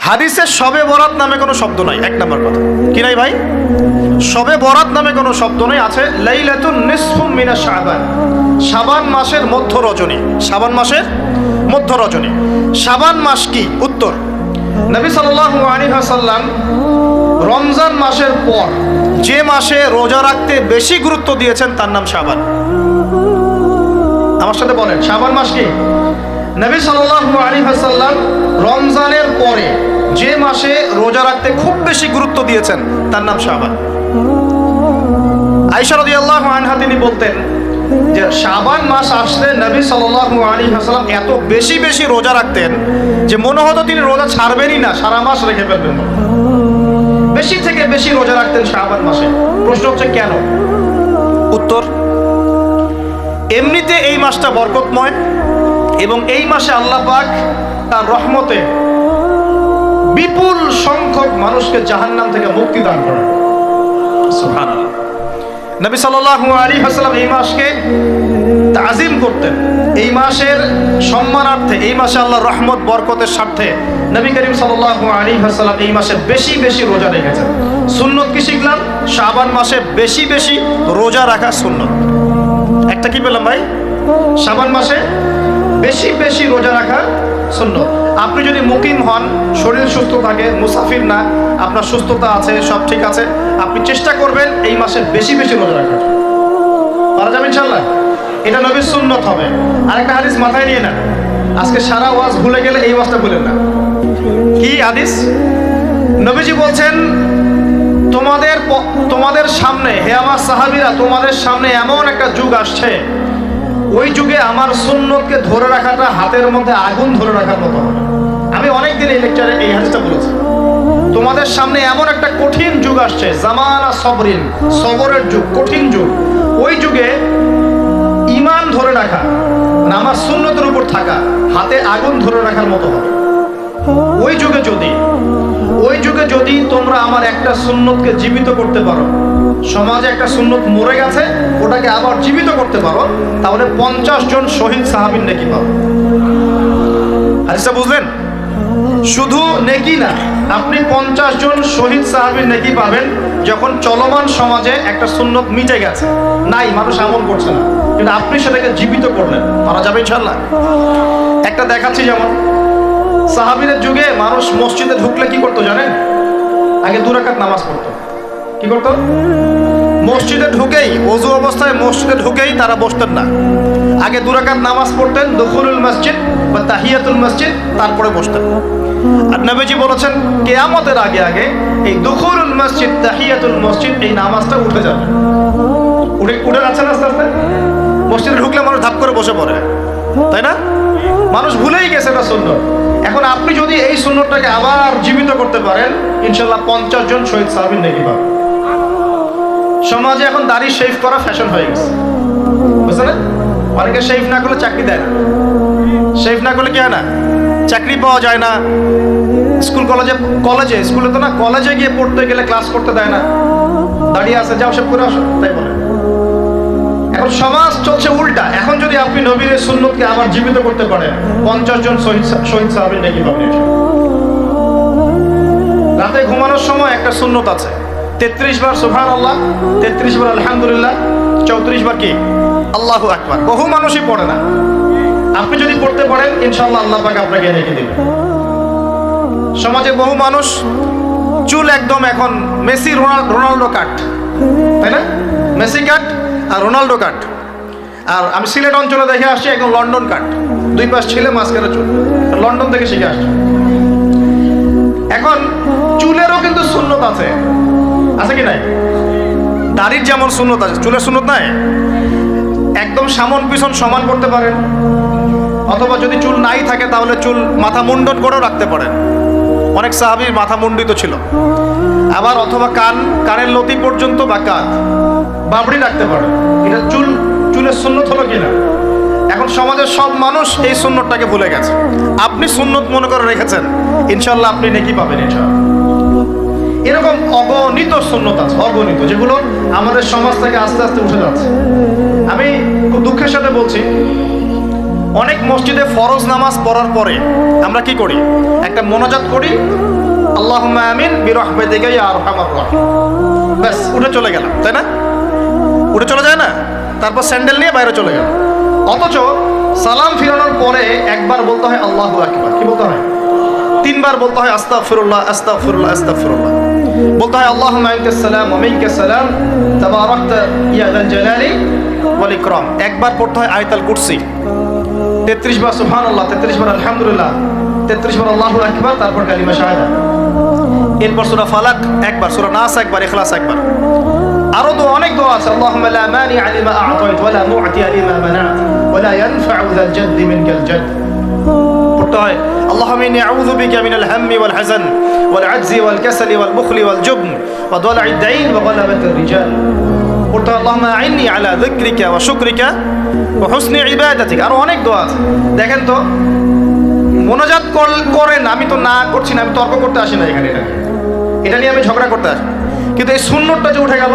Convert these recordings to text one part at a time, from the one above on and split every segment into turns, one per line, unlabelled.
হাদিসে শবে বরাত নামে কোনো শব্দ নাই, এক নম্বর কথা। কি নাই ভাই? শবে বরাত নামে কোনো শব্দ নাই। আছে লাইলাতুন নিসফুম মিনা শাবান, শাবান মাসের মধ্য রজনী। শাবান মাসের মধ্য রজনী। শাবান মাস কি? উত্তর, নবী সাল্লাল্লাহু আলাইহি ওয়াসাল্লাম রমজান মাসের পর যে মাসে রোজা রাখতে বেশি গুরুত্ব দিয়েছেন তার নাম শাবান। আমার সাথে বলেন, শাবান মাস কি? নবী সাল্লাল্লাহু আলাইহি ওয়াসাল্লাম রমজানের পরে যে মাসে রোজা রাখতে খুব বেশি গুরুত্ব দিয়েছেন তার নাম শাবান। আয়েশা রাদিয়াল্লাহু আনহা তিনি বলতেন যে শাবান মাস আসলে নবী সাল্লাল্লাহু আলাইহি ওয়াসাল্লাম এত বেশি বেশি রোজা রাখতেন যে মনে হতো তিনি রোজা ছাড়বেনই না, সারা মাস রেখে ফেলবেন। বেশি থেকে বেশি রোজা রাখতেন শাবান মাসে। প্রশ্ন হচ্ছে কেন? উত্তর, এমনিতে এই মাসটা বরকতময় এবং এই মাসে আল্লাহ পাক তার রহমতে বিপুল সংখ্যক মানুষকে জাহান্নাম থেকে মুক্তি দান করেন। সুবহানাল্লাহ। নবী সাল্লাল্লাহু আলাইহি ওয়াসাল্লাম এই মাসকে তাজিম করতেন। এই মাসের সম্মানার্থে, এই মাসে আল্লাহর রহমত বরকতের স্বার্থে নবী করিম সাল্লাল্লাহু আলাইহি ওয়াসাল্লাম এই মাসে বেশি বেশি রোজা রেখেছেন। সুন্নত কি শিখলাম? শাবান মাসে বেশি বেশি রোজা রাখা সুন্নত। একটা কি পেলাম ভাই? শাবান মাসে বেশি বেশি রোজা রাখা সুন্নত। আপনি যদি মুকিম হন, শরীর সুস্থ থাকে, মুসাফির না, আপনার সুস্থতা আছে, সব ঠিক আছে, আপনি চেষ্টা করবেন এই মাসে বেশি বেশি রোজা রাখার। পারা যাবে ইনশাআল্লাহ। এটা নবীর সুন্নত হবে। আরেকটা হাদিস মাথায় নিয়ে নেন, আজকে সারা ওয়াজ ভুলে গেলে এই ওয়াজটা ভুলেন না। কি হাদিস? নবীজি বলছেন, তোমাদের সামনে, হে আমার সাহাবীরা, তোমাদের সামনে এমন একটা যুগ আসছে, ওই যুগে আমার সুন্নতকে ধরে রাখাটা হাতের মধ্যে আগুন ধরে রাখার মতো হবে। আমি অনেকদিন এই লেকচারে এই হাদিসটা বলেছি। তোমাদের সামনে এমন একটা কঠিন যুগ আসছে, জামানা সবরিন, সবরের যুগ, কঠিন যুগ। ওই যুগে ঈমান ধরে রাখা, আমার সুন্নতের উপর থাকা হাতে আগুন ধরে রাখার মতো হবে। ওই যুগে যদি তোমরা আমার একটা সুন্নতকে জীবিত করতে পারো, সমাজে একটা সুন্নত মরে গেছে, ওটাকে আবার জীবিত করতে পারো, তাহলে 50 জন শহীদ সাহাবীর নেকি পাবো। হাদিসটা বুঝলেন? শুধু নেকি না, আপনি 50 জন শহীদ সাহাবীর নেকি পাবেন যখন চলমান সমাজে একটা সুন্নত মিটে গেছে, নাই, মানুষ আমল করছে না, কিন্তু আপনি সেটাকে জীবিত করলেন। মারা যাবে ইনশাআল্লাহ। একটা দেখাচ্ছি, যেমন সাহাবীদের যুগে মানুষ মসজিদে ঢুকলে কি করতো জানেন? আগে 2 রাকাত নামাজ পড়তো। কি করতো? মসজিদে ঢুকেই, ওযু অবস্থায় মসজিদে ঢুকেই তারা বসতেন না। আগে 2 রাকাত নামাজ পড়তেন, দুখুলুল মসজিদ বা তাহিয়াতুল মসজিদ, তারপরে বসতেন। আর নবীজি বলেছেন কিয়ামতের আগে আগে এই দুখুলুল মসজিদ, তাহিয়াতুল মসজিদ, এই নামাজটা উঠে যাবে। উঠে যাচ্ছে না আস্তে আস্তে। মসজিদে ঢুকলে মানুষ ধাপ করে বসে পড়ে, তাই না? মানুষ ভুলেই গেছে এটা সুন্নত। এখন আপনি যদি এই সুন্নতটাকে আবার জীবিত করতে পারেন, ইনশাআল্লাহ 50 জন শহীদ সাহাবীর নেকি পাবেন। সমাজে এখন দাড়ি শেভ করা ফ্যাশন হয়ে গেছে, বুঝছেন? অনেকে শেভ না করলে চাকরি দেয় না। শেভ না করলে কি হয় না? চাকরি পাওয়া যায় না। স্কুলে তো না, কলেজে গিয়ে পড়তে গেলে ক্লাস করতে দেয় না। দাঁড়িয়ে আছে, যাও শেভ করে আসো, তাই বলে। এখন সমাজ চলছে উল্টা। এখন যদি আপনি নবীর সুন্নতকে আবার জীবিত করতে পারেন, 50 জন শহীদ সাহাবীর নেকি পাবেন। রাতে ঘুমানোর সময় একটা সুন্নত আছে, 33 বার সুবহানাল্লাহ, 33 বার আলহামদুলিল্লাহ, 34 বার কি আল্লাহু আকবার। বহু মানুষই পড়ে না। আপনি যদি পড়তে পারেন, ইনশাআল্লাহ আল্লাহ পাক আপনাকে রেখে দিবেন। সমাজে বহু মানুষ চুল একদম এখন মেসি রোনাল্ডো কাট, তাই না? মেসি কাট আর রোনাল্ডো কাট। আর আমি সিলেট অঞ্চলে দেখে আসছি একদম লন্ডন কাট, 2 পাশ ছিলে মাঝখানে চুল, লন্ডন থেকে শিখে আসছি। এখন চুলেরও কিন্তু সুন্নত আছে, আছে কি নাই? দাড়ির যেমন সুন্নত আছে, চুলের সুন্নত নাই। একদম সামন পিছন সমান করতে পারেন, অথবা যদি চুল নাই থাকে তাহলে চুল মাথা মুন্ডন করেও রাখতে পারেন। অনেক সাহাবীর মাথা মুন্ডিত ছিল। আবার অথবা কানের লতি পর্যন্ত বা কাঁধ বাবড়ি রাখতে পারেন। এটা চুলের সুন্নত হলো কিনা? এখন সমাজের সব মানুষ এই সুন্নতটাকে ভুলে গেছে। আপনি সুন্নত মনে করে রেখেছেন, ইনশাআল্লাহ আপনি নেকি পাবেন ইনশাআল্লাহ। এরকম অগণিত সুন্নত আছে, অগণিত, যেগুলো আমাদের সমাজ থেকে আস্তে আস্তে উঠে যাচ্ছে। আমি খুব দুঃখের সাথে বলছি, অনেক মসজিদে ফরজ নামাজ পড়ার পরে আমরা কি করি? একটা মোনাজাত করি, আল্লাহুম্মা আমিন বিরহমাতিকা ইয়া আরহামার রাহিম। ব্যাস উঠে চলে গেলাম, তাই না? উঠে চলে যায় না? তারপর স্যান্ডেল নিয়ে বাইরে চলে গেল। অথচ সালাম ফিরানোর পরে একবার বলতে হয় আল্লাহু আকবার। কি বলতে হয়? তিনবার বলতে হয় আস্তাগফিরুল্লাহ আস্তাগফিরুল্লাহ আস্তাগফিরুল্লাহ। বলতে হয় আল্লাহুম্মা আনতাস সালাম ওয়া মিনকাস সালাম তাবারাকতা ইয়া যাল জালালি ওয়াল ইকরাম। একবার পড়তে হয় আয়াতুল কুরসি, 33 বার সুবহানাল্লাহ, 33 বার আলহামদুলিল্লাহ, 33 বার আল্লাহু আকবার, তারপর কালিমা শাহাদাত। এরপর সূরা ফালাক একবার, সূরা নাস একবার, ইখলাস একবার। আরো তো অনেক দোয়া আছে। আল্লাহুম্মা লা মানিআ লিমা আ'তাইত ওয়া লা মু'তিয়া লিমা মানা'ত ওয়া লা ইয়ানফা'ু যাল জাদ্দি মিনকাল জাদ। পড়তে হয় আল্লাহুম্মা ইন্নী আউযু বিকা মিনাল হাম্মি ওয়াল হাযান ওয়াল আজজি ওয়াল কাসালি ওয়াল বুখলি ওয়াল জুবন ওয়া দালা'id দাইন ওয়া গালাবাতির রিজাল। পড়তে হয় আল্লাহুম্মা আ'ইন্নী আলা যিকরিকা ওয়া শুকরিকা ওয়া হুসনি ইবাদাতিক। আরো অনেক দোয়া আছে। দেখেন তো, মোনাজাত করেন, আমি তো না করছি না, আমি তর্ক করতে আসি না এখানে, এটা নিয়ে আমি ঝগড়া করতে আসি। কিন্তু এই সুন্নতটা যে উঠে গেল,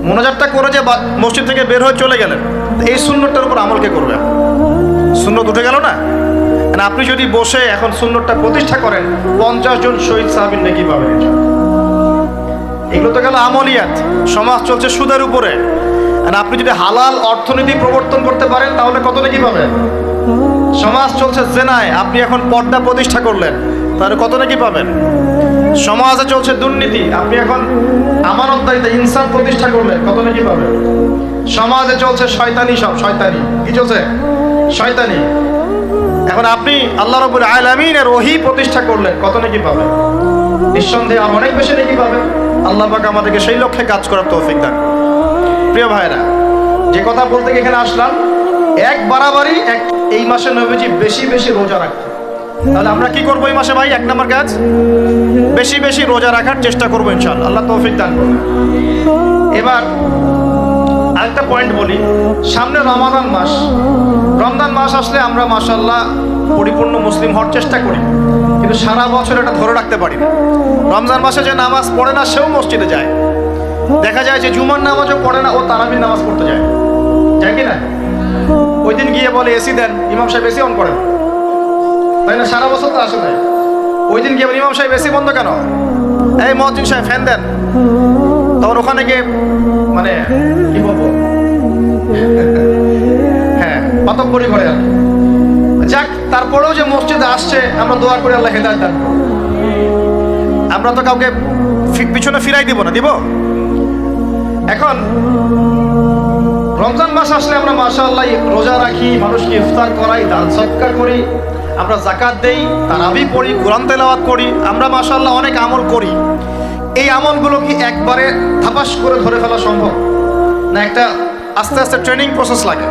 মোনাজাতটা করে যে মসজিদ থেকে বের হয়ে চলে গেলেন, এই সুন্নতটার উপর আমল কে করবে? সুন্নত উঠে গেল না? আপনি যদি বসে এখন সুন্নতটা প্রতিষ্ঠা করেন, 50 জন শহীদ সাহাবীর নেকি পাবেন। এগুলো তো গেল আমলিয়াত। সমাজ চলছে সুদের উপরে, আপনি যদি হালাল অর্থনীতি প্রবর্তন করতে পারেন তাহলে কত নেকি পাবেন? সমাজ চলছে জেনায়, আপনি এখন পর্দা প্রতিষ্ঠা করলেন তাহলে কত নাকি পাবেন? সমাজে চলছে দুর্নীতি, আপনি এখন আমানতদারিতা ইনসাফ প্রতিষ্ঠা করলেন, কত নাকি পাবেন? সমাজে চলছে শয়তানি, সব শয়তানি। কি চলছে? শয়তানি। এখন আপনি আল্লাহ রাব্বুল আলামিনের ওহী প্রতিষ্ঠা করলেন, কত নাকি পাবেন? নিঃসন্দেহে আর অনেক বেশি নাকি পাবেন। আল্লাহ পাক আমাদেরকে সেই লক্ষ্যে কাজ করার তৌফিক দান। প্রিয় ভাইরা, যে কথা বলতে এখানে আসলাম, এক বাড়াবাড়ি এই মাসে নবীজি বেশি বেশি রোজা রাখতেন। তাহলে আমরা কি করবো এই মাসে ভাই? 1 নম্বর কাজ, বেশি বেশি রোজা রাখার চেষ্টা করবো ইনশাআল্লাহ। আল্লাহ তৌফিক দান করবেন। এবার আরেকটা পয়েন্ট বলি, সামনে রমাদান মাস। রমজান মাস আসলে আমরা মাশাআল্লাহ পরিপূর্ণ মুসলিম হওয়ার চেষ্টা করি, কিন্তু সারা বছর এটা ধরে রাখতে পারি না। রমজান মাসে যে নামাজ পড়ে না সেও মসজিদে যায়। দেখা যায় যে জুমার নামাজও পড়ে না, ও তারাবির নামাজ পড়তে যায়, যায় কি না? ওই দিন গিয়ে বলে এসি দেন, ইমাম সাহেব এসি অন করেন, তাই না? সারা বছর তো আসে নাই। ওই দিন গিয়ে বলে ইমাম সাহেব এসি বন্ধ কেন? এই মুয়াজ্জিন সাহেব ফ্যান দেন। তখন ওখানে গিয়ে মানে কি বলবো, হ্যাঁ পাতব্বরি করে। আর যাক, তারপরেও যে মসজিদে আসছে আমরা দোয়া করি আল্লাহ হেদায়েত দান করুন। আমরা তো কাউকে পিছনে ফিরাই দিব না, দিব? এখন রমজান মাস আসলে আমরা মাশাআল্লাহ রোজা রাখি, মানুষকে ইফতার করাই, দান সদকা করি, আমরা যাকাত দেই, তারাবি পড়ি, কোরআন তেলাওয়াত করি, আমরা মাশাআল্লাহ অনেক আমল করি। এই আমলগুলো কি একবারে ধাপাস করে ধরে ফেলা সম্ভব না? একটা আস্তে আস্তে ট্রেনিং প্রসেস লাগে।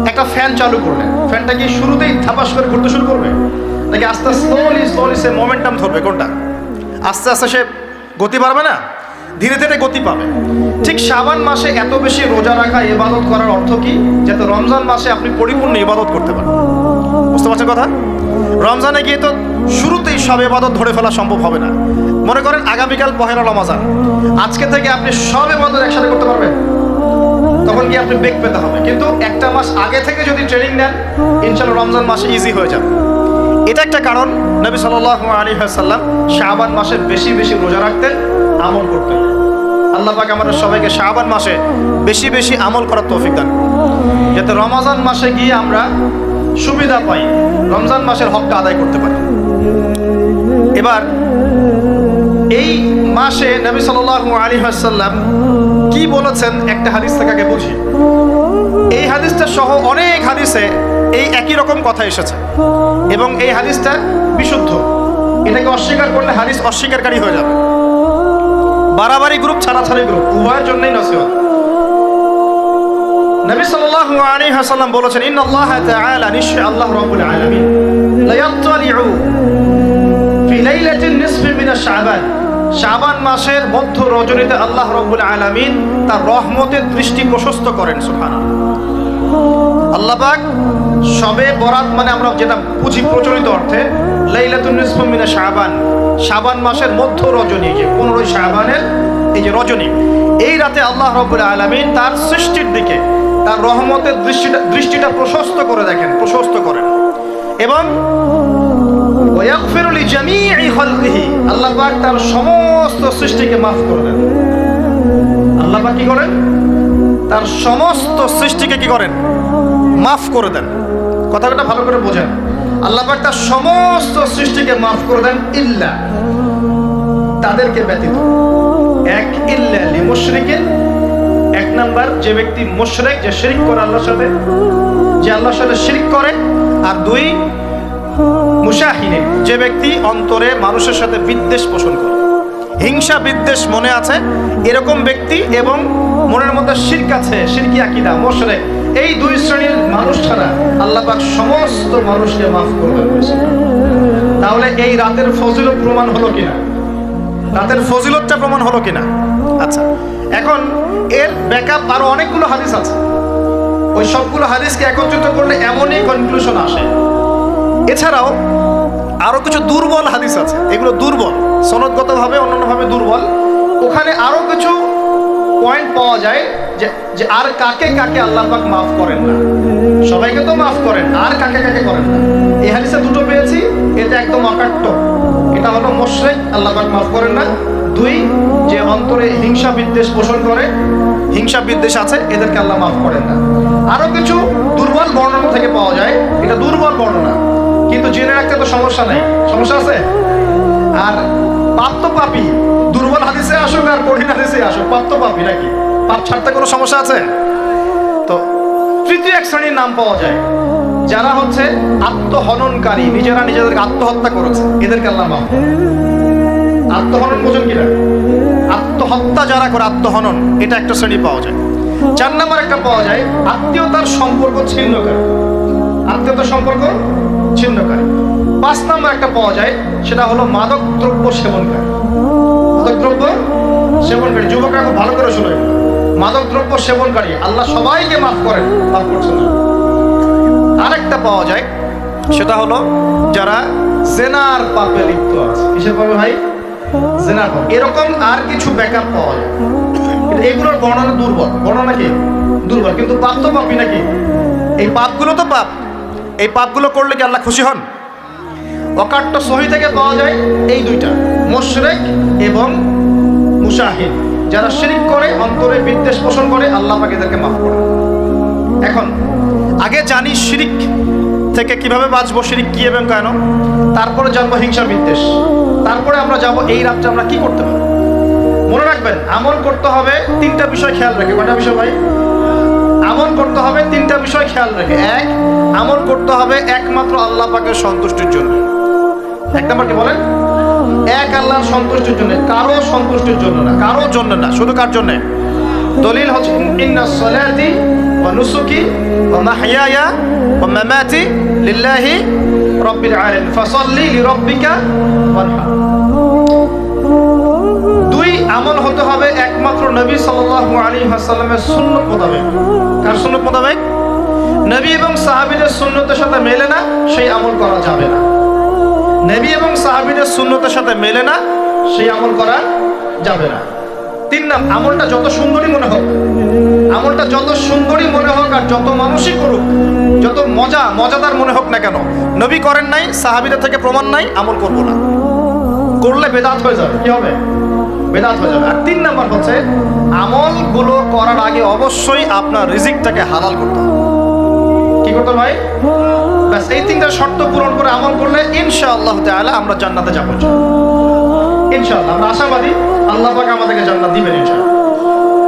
একটা ফ্যান চালু করলে ফ্যানটা কি শুরুতেই ধাপাস করে ঘুরতে শুরু করবে, নাকি আস্তে স্লোলি সে মোমেন্টাম ধরবে? কোনটা? আস্তে আস্তে সে গতি বাড়বে না, ধীরে ধীরে গতি পাবে। ঠিক শাবান মাসে এত বেশি রোজা রাখা, ইবাদত করার অর্থ কি? যাতে রমজান মাসে আপনি পরিপূর্ণ ইবাদত করতে পারেন। বুঝতে পারছেন কথা? রমজানে গিয়ে তো শুরুতেই সব ইবাদত ধরে ফেলা সম্ভব হবে না। মনে করেন আগামীকাল পহেলা রমজান, আজকে থেকে আপনি সব ইবাদত একসাথে করতে পারবেন? তখন কি আপনি বেগ পেতে হবে। কিন্তু একটা মাস আগে থেকে যদি ট্রেনিং নেন, ইনশাআল্লাহ রমজান মাসে ইজি হয়ে যাবে। এটা একটা কারণ নবী সাল্লাল্লাহু আলাইহি ওয়াসাল্লাম শাবান মাসে বেশি বেশি রোজা রাখতেন, আমল করতেন। আল্লাহ পাক আমাদের সবাইকে শাবান মাসে বেশি বেশি আমল করার তৌফিক দান, যাতে রমজান মাসে গিয়ে আমরা সুবিধা পাই, রমজান মাসের হকটা আদায় করতে পারি। এবার এই মাসে নবী সাল্লাল্লাহু আলাইহি ওয়াসাল্লাম কি বলেছেন একটা হাদিস থেকে আগে বুঝি। এই হাদিসটা সহ অনেক হাদিসে এই একই রকম কথা এসেছে এবং এই হাদিসটা বিশুদ্ধ। এটাকে অস্বীকার করলে হাদিস অস্বীকারী হয়ে যাবে। বাড়াবাড়ি গ্রুপ, ছাড়াছাড়ি গ্রুপ, উভয়ের জন্যই নসিহত। নবী সাল্লাল্লাহু আলাইহি ওয়াসাল্লাম বলেছেন, ইন্নাল্লাহা তাআলা, নিশ্চয় আল্লাহ রাব্বুল আলামিন, লা ইয়াত্তালিউ ফি লাইলাতিন নিসফি মিনাশ শাবান, শাবান মাসের মধ্য রজনীতে আল্লাহ রাব্বুল আলামিন তার রহমতের দৃষ্টি প্রশস্ত করেন। সুবহানাল্লাহ। আল্লাহ পাক শবে বরাত মানে আমরা যেটা বুঝি প্রচলিত অর্থে, লাইলাতুন নিসফি মিনাশ শাবান, শাবান মাসের মধ্য রজনী, যে 15 শাবানের এই যে রজনী, এই রাতে আল্লাহ রাব্বুল আলামিন তার সৃষ্টির দিকে তার রহমতের দৃষ্টিটা প্রশস্ত করে দেখেন, প্রশস্ত করেন। এবং ওয়া ইয়াগফিরু লিজামিই খালকিহি, আল্লাহ পাক তার সমস্ত সৃষ্টিকে মাফ করে দেন। আল্লাহ পাক কি করেন? তার সমস্ত সৃষ্টিকে কি করেন? মাফ করে দেন। কথাটা ভালো করে বোঝেন। আল্লাহ পাক তার সমস্ত সৃষ্টিকে মাফ করে দেন ইল্লা, তাদেরকে ব্যতীত। এক, ইল্লা লিমুশরিকিন, এক নাম্বার যে ব্যক্তি মুশরিক, যে শিরক করে আল্লাহর সাথে, যে আল্লাহর সাথে শিরক করে। আর দুই, মুশাহিনিন, যে ব্যক্তি অন্তরে মানুষের সাথে বিদ্বেষ পোষণ করে, হিংসা বিদ্বেষ মনে আছে এরকম ব্যক্তি, এবং মনের মধ্যে শিরক আছে, শিরকি আকীদা, মুশরিক, এই দুই শ্রেণীর মানুষ ছাড়া আল্লাহ পাক সমস্ত মানুষকে মাফ করবেন। তাহলে এই রাতের ফজিলত প্রমাণ হলো কিনা? রাতের ফজিলতটা প্রমাণ হলো কিনা? আচ্ছা, এখন এর ব্যাকআপ আরো অনেকগুলো হাদিস আছে। ওই সবগুলো হাদিসকে একত্রিত করলে এমনই কনক্লুশন আসে। এছাড়াও আরো কিছু দুর্বল হাদিস আছে, এগুলো দুর্বল, সনদগতভাবে অন্যান্যভাবে দুর্বল। ওখানে আরো কিছু পয়েন্ট পাওয়া যায় যে আর কাকে কাকে আল্লাহ পাক মাফ করেন না। সবাইকে তো মাফ করেন, আর কাকে কাকে করেন না। এই হাদিসে দুটো পেয়েছি, এটা একদম অকাট্য। এটা হলো মুশরিক, আল্লাহ পাক মাফ করেন না। দুই, যে অন্তরে হিংসা বিদ্বেষ পোষণ করে, হিংসা বিদ্বেষ আছে, এদেরকে আল্লাহ মাফ করেন না। আরো কিছু দুর্বল বর্ণনা থেকে পাওয়া যায়, এটা দুর্বল বর্ণনা, কিন্তু জেনে রাখতে তো সমস্যা নেই। সমস্যা আছে? আর পাপ তো পাপী, দুর্বল হাদিসে আসুক আর কঠিন হাদিসে আসুক, পাপ তো পাপী নাকি? পাপ ছাড়তে কোনো সমস্যা আছে? তো তৃতীয় এক শ্রেণীর নাম পাওয়া যায়, যারা হচ্ছে আত্মহননকারী, নিজেরা নিজেদেরকে আত্মহত্যা করেছে, এদেরকে আল্লাহ মাফ করেন। আত্মহনন বোঝেন কিনা? আত্মহত্যা যারা করে, আত্মহনন, এটা একটা শ্রেণী পাওয়া যায়। 4 নম্বর একটা পাওয়া যায় আত্মীয়তার সম্পর্ক ছিন্নকারী, আত্মীয়তার সম্পর্ক ছিন্নকারী। 5 নম্বর একটা পাওয়া যায়, সেটা হলো মাদক দ্রব্য সেবনকারী। মাদক দ্রব্য সেবনকারী, যুবকরা খুব ভালো করে শুনে, মাদক দ্রব্য সেবনকারী আল্লাহ সবাইকে মাফ করেন, মাফ করছেন না। আরেকটা পাওয়া যায়, সেটা হলো যারা জেনার পাপে লিপ্ত আছে। কিসের পাপে ভাই? জেনার পাপ। এরকম আর কিছু ব্যাকআপ পাওয়া যায়, কিন্তু এগুলোর বর্ণনা দুর্বল। বর্ণনা কি? দুর্বল, কিন্তু পাপ তো পাপই নাকি? এই পাপগুলো তো পাপ, এই পাপগুলো করলে কি আল্লাহ খুশি হন? অকাট্য সহি থেকে পাওয়া যায় এই দুইটা, মুশরিক এবং মুশাহিদ, যারা শিরক করে, অন্তরে বিদ্বেষ পোষণ করে, আল্লাহ পাক এদেরকে মাফ করেন। এখন আগে জানি শিরক থেকে কিভাবে বাঁচবো, শিরক কি এবং কেন, তারপরে জানবো হিংসা বিদ্বেষ, তারপরে আমরা যাব এই রাতটা আমরা কি করতে পারি। মনে রাখবেন, আমল করতে হবে 3টা বিষয় খেয়াল রেখে। কয়টা বিষয় ভাই? আমল করতে হবে 3টা বিষয় খেয়াল রেখে। এক, আমল করতে হবে একমাত্র আল্লাহ পাকের সন্তুষ্টির জন্য। 1 নম্বর কি বলেন? এক, আল্লাহর সন্তুষ্টির জন্য, কারো সন্তুষ্টির জন্য না, কারো জন্য না, শুধু কার জন্য? দলিল হচ্ছে ইন্নাস সালাতি ওয়া নুসুকি ওয়া মাহইয়ায়া ওয়া মামাতি লিল্লাহি রাব্বিল আলামিন ফাসাল্লি লিরাব্বিকা ওয়ানহার। 2, আমল হতে হবে একমাত্র নবী সাল্লাল্লাহু আলাইহি ওয়াসাল্লামের সুন্নাত মোতাবেক। কার সুন্নাত মোতাবেক? নবী এবং সাহাবীদের সুন্নতের সাথে মেলে না, সেই আমল করা যাবে না। নবী এবং সাহাবীদের সুন্নতের সাথে মেলে না, সেই আমল করা যাবে না। 3 নম্বর, আমলটা যত সুন্দরই মনে হোক, আমলটা যত সুন্দরই মনে হোক আর যত মানুষই করুক, যত মজাদার মনে হোক না কেন, নবী করেন নাই, সাহাবীদের থেকে প্রমাণ নাই, আমল করব না। করলে বেদাত হয়ে যাবে। কি হবে? বেদাত হয়ে যাবে। আর 3 নম্বর হচ্ছে, আমলগুলো করার আগে অবশ্যই আপনার রিজিকটাকে হালাল করতে হবে। কি করতে ভাই? ব্যাস, এই 3টা শর্ত পূরণ করে আমল করলে ইনশাআল্লাহ তাআলা আমরা জান্নাতে যাব। ইনশাআল্লাহ আমরা আশাবাদী, আল্লাহ পাক আমাদেরকে জান্নাত দিবেন ইনশাআল্লাহ।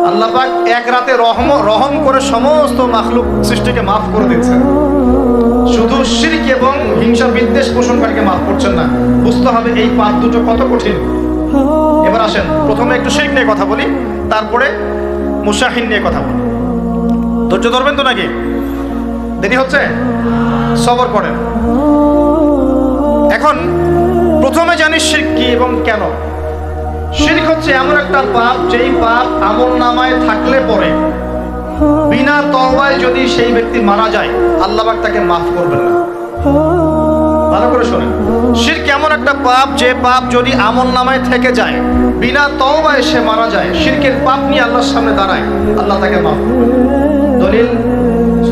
আল্লাহ পাক এক রাতে রহম করে সমস্ত মাখলুক সৃষ্টিকে মাফ করে দিচ্ছেন, শুধু শিরক এবং হিংসা বিদ্বেষ পোষণকারীকে মাফ করছেন না। বুঝতে হবে এই পাপ দুটো কত কঠিন। এবার আসেন, প্রথমে একটু শিরক নিয়ে কথা বলি, তারপরে মুশাহিন নিয়ে কথা বলি। ধৈর্য ধরবেন তো নাকি? দেরি হচ্ছে? সবর করেন। এখন প্রথমে জানি শিরক কি এবং কেন। শিরক হচ্ছে এমন একটা পাপ, যেই পাপ আমলনামায় থাকলে পরে বিনা তওবায় যদি সেই ব্যক্তি মারা যায়, আল্লাহ পাক তাকে মাফ করবেন না। ভালো করে শোনেন, শিরক এমন একটা পাপ, যে পাপ যদি আমলনামায় থেকে যায়, বিনা তওবায় সে মারা যায়, শিরকের পাপ নিয়ে আল্লাহর সামনে দাঁড়ায়, আল্লাহ তাকে মাফ করবেন। দলিল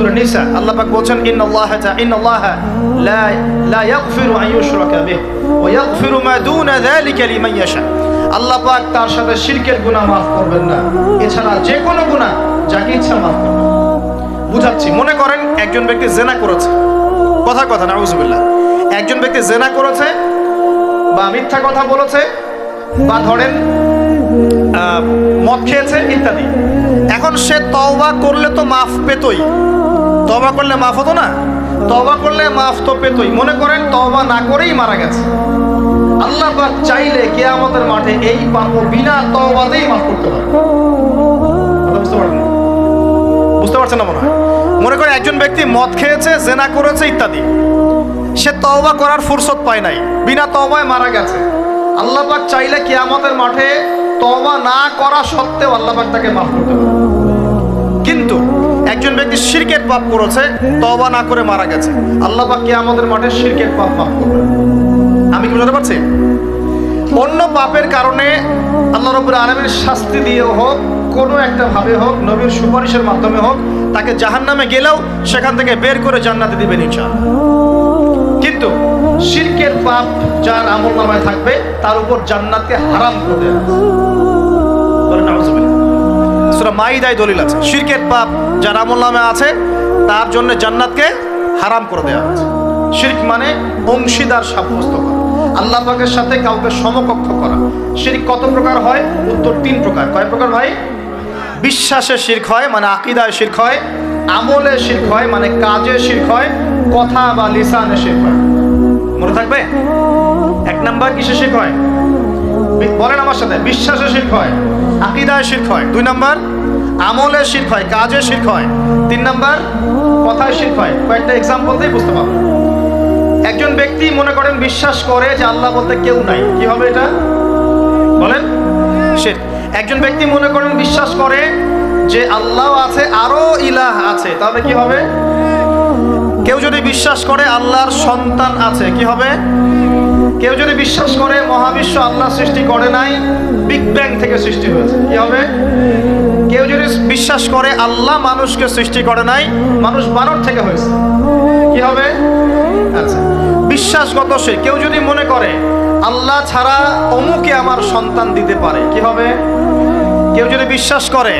সূরা নিসা আল্লাহ পাক বলেন ইন্নাল্লাহা লা ইয়াগফিরু আন ইউশরাকা বিহি ওয়া ইয়াগফিরু মা দুনা যালিকা লিমান ইয়াশা। আল্লাহ পাক তার সাথে শিরকের গুনাহ মাফ করবেন না, এছাড়া যে কোনো গুনাহ যাকে ইচ্ছা মাফ করবেন। বুঝাচ্ছি, মনে করেন একজন ব্যক্তি জিনা করেছে, কথার কথা নাউযুবিল্লাহ, একজন ব্যক্তি জিনা করেছে বা মিথ্যা কথা বলেছে বা ধরেন মদ খেয়েছে ইত্যাদি। এখন সে তওবা করলে তো মাফ পেতই, তওবা করলে মাফ হতো না? তওবা করলে মাফ তো পেতই। মনে করেন তওবা না করেই মারা গেছে, আল্লাহ পাক চাইলে কিয়ামতের মাঠে এই পাপ বিনা তওবাতেই মাফ করতে পারে। বুঝতে পারছেন না মনে হয়? মনে করেন একজন ব্যক্তি মদ খেয়েছে, জিনা করেছে ইত্যাদি, সে তওবা করার ফুরসত পায় নাই, বিনা তওবায় মারা গেছে। আল্লাহ পাক চাইলে কিয়ামতের মাঠে তওবা না করা সত্ত্বেও আল্লাহ পাক তাকে মাফ করতে পারে। কিন্তু একজন ব্যক্তি শিরকের পাপ করেছে, তওবা না করে মারা গেছে, আল্লাহ পাক কিয়ামতের মাঠে শিরকের পাপ মাফ করবেন। আমি কি বুঝতে পারছি? অন্য পাপের কারণে আল্লাহ রাব্বুল আলামিন শাস্তি দিয়ে হোক, কোনো একটা ভাবে হোক, নবীর সুপারিশের মাধ্যমে হোক, তাকে জাহান্নামে গেলেও সেখান থেকে বের করে জান্নাতে দিবেন ইনশাআল্লাহ। কিন্তু শিরকের পাপ যার আমলনামায় থাকবে তার উপর জান্নাতকে হারাম করে দেওয়া আছে। বলেন নাউযুবিল্লাহ। সূরা মাইদায় দলিল আছে, শিরকের পাপ যার আমলনামায় আছে তার জন্য জান্নাতকে হারাম করে দেওয়া আছে। শিরক মানে অংশীদার সাব্যস্ত করা, আল্লাহ পাকের সাথে কাউকে সমকক্ষ করা। শিরক কত প্রকার হয়? উত্তর 3 প্রকার। কয় প্রকার ভাই? বিশ্বাসে শিরক হয়, মানে আকীদায় শিরক হয়, আমলে শিরক হয়, মানে কাজে শিরক হয়, কথা বা লিসানে শিরক হয়। মনে থাকবে? 1 নাম্বার কিসে শিরক হয়? বলেন আমার সাথে। বিশ্বাসে শিরক হয়, আকীদায় শিরক হয়। 2 নাম্বার আমলে শিরক হয়, কাজে শিরক হয়। 3 নাম্বার কথায় শিরক হয়। কয়েকটা এক্সাম্পল দিয়ে বুঝতে পারবেন। একজন ব্যক্তি মনে করেন বিশ্বাস করে যে আল্লাহ বলতে কেউ নাই, কি হবে এটা? বলেন শিরক। একজন ব্যক্তি মনে করেন বিশ্বাস করে যে আল্লাহ আছে, আরো ইলাহ আছে, তাহলে কি হবে? কেউ যদি বিশ্বাস করে আল্লাহর সন্তান আছে, কি হবে? কেউ যদি বিশ্বাস করে মহাবিশ্ব আল্লাহ সৃষ্টি করে নাই, বিগ ব্যাং থেকে সৃষ্টি হয়েছে, কি হবে? কেউ যদি বিশ্বাস করে আল্লাহ মানুষকে সৃষ্টি করে নাই, মানুষ বানর থেকে হয়েছে, কি হবে? আচ্ছা, বিশ্বাসগত সে। কেউ যদি মনে করে আল্লাহ ছাড়া অমুকে আমার সন্তান দিতে পারে, কি হবে? কেউ যদি বিশ্বাস করে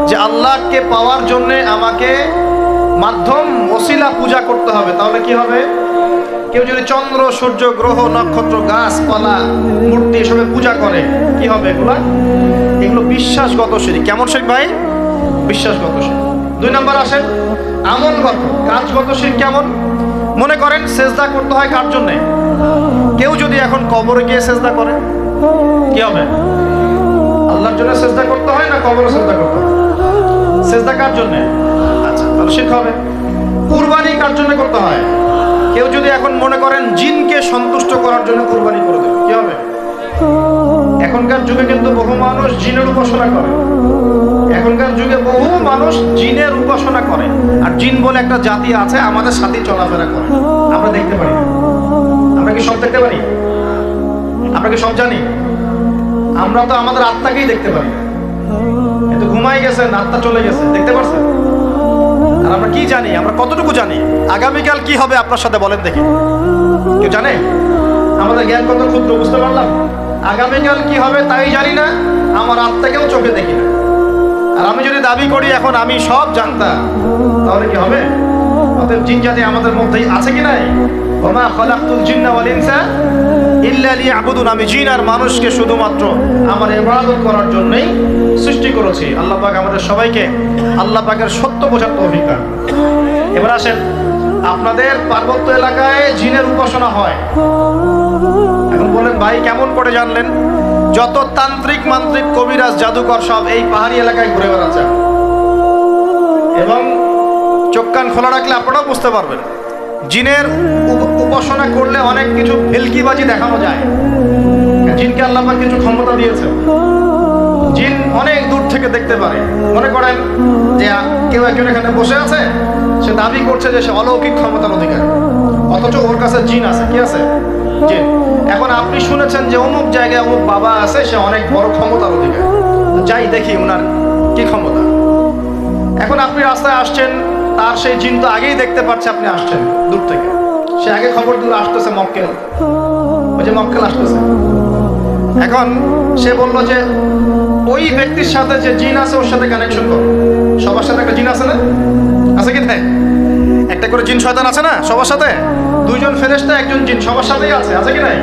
যে আল্লাহকে পাওয়ার জন্য আমাকে মাধ্যম ওসিলা পূজা করতে হবে, তাহলে কি হবে? কেউ যদি চন্দ্র, সূর্য, গ্রহ, নক্ষত্র, গাছপালা, মূর্তি এসবে পূজা করে, কি হবে? এগুলো বিশ্বাসগত শিরক। কেমন শিরক ভাই? বিশ্বাসগত শিরক। 2 নাম্বার আসেন আমলগত, কাজগত শিরক। কেমন? মনে করেন সেজদা করতে হয় কার জন্যে? কেউ যদি এখন কবরে গিয়ে সেজদা করে, কি হবে? আল্লাহর জন্য সেজদা করতে হয় না কবরে সেজদা করতে হয়? সেজদা কার জন্যে? আচ্ছা, তাহলে শিরক হবে। কুরবানি কার জন্য করতে হয়? কেউ যদি এখন মনে করেন জিনকে সন্তুষ্ট করার জন্য কুরবানি করে দেবে, কি হবে? এখনকার যুগে কিন্তু বহু মানুষ জিনের উপাসনা করে, এখনকার যুগে বহু মানুষ জিনের উপাসনা করে। আর জিন বলে একটা জাতি আছে, আমাদের সাথে চলাফেরা করে, আমরা দেখতে পারি না। আমরা কি সব দেখতে পারি? আমরা কি সব জানি? আমরা তো আমাদের আত্মাকেই দেখতে পারি। এত ঘুমাই গেছেন, আত্মা চলে গেছে, দেখতে পারছেন? আর আমরা কি জানি? আমরা কতটুকু জানি আগামীকাল কি হবে আপনার সাথে? বলেন দেখি, কেউ জানে? আমাদের জ্ঞান কত ক্ষুদ্র, বুঝতে পারলাম। আগামীকাল কি হবে তাই জানি না, আমার আত্মাকেও চোখে দেখি না। আর আমি যদি দাবি করি এখন আমি সব জানতাম, তাহলে কি হবে? অতএব জিন জাতি আমাদের মধ্যেই আছে কি নাই? ওমা খালাকতুল জিন্না ওয়াল ইনসা ইল্লা লিয়াবুদুন। আমি জিন আর মানুষকে শুধুমাত্র আমার ইবাদত করার জন্যই সৃষ্টি করেছি। আল্লাহ পাক আমাদের সবাইকে আল্লাহ পাকের সত্য বোঝার তৌফিক দান। এবার আসেন, আপনাদের পার্বত্য এলাকায় জিনের উপাসনা হয়। এখন বলেন ভাই কেমন করে জানলেন? যত তান্ত্রিক, মান্ত্রিক, কবিরাজ, জাদুকর সব এই পাহাড়ি এলাকায় ঘুরে বেড়াচ্ছে। এবং চোখ কান খোলা রাখলে আপনারাও বুঝতে পারবেন, জিনের উপাসনা করলে অনেক কিছু ভেলকিবাজি দেখানো যায়। জিনকে আল্লাহ পাক কিছু ক্ষমতা দিয়েছে, জিন অনেক দূর থেকে দেখতে পারে। মনে করেন যে কেউ একজন এখানে বসে আছে, সে দাবি করছে যে সে অলৌকিক ক্ষমতার অধিকারী, অথচ ওর কাছে জিন আছে। কি আছে? জিন। এখন আপনি শুনেছেন যে অমুক জায়গায় অমুক বাবা আছে, সে অনেক বড় ক্ষমতার অধিকারী, যাই দেখি ওনার কি ক্ষমতা। এখন আপনি রাস্তায় আসছেন, তার সেই জিন তো আগেই দেখতে পাচ্ছে আপনি আসছেন দূর থেকে, সে আগে খবর দিল আসতেছে মক্কেল, ওই যে মক্কেল আসতেছে। এখন সে বললো যে ওই ব্যক্তির সাথে যে জিন আছে ওর সাথে কানেকশন করো। সবার সাথে একটা জিন আছে না, আছে কি তাই? একটা করে জিন শয়তান আছে না সবার সাথে, দুইজন ফেরেশতা একজন জিন সবার সাথেই আছে, আছে কি নাই?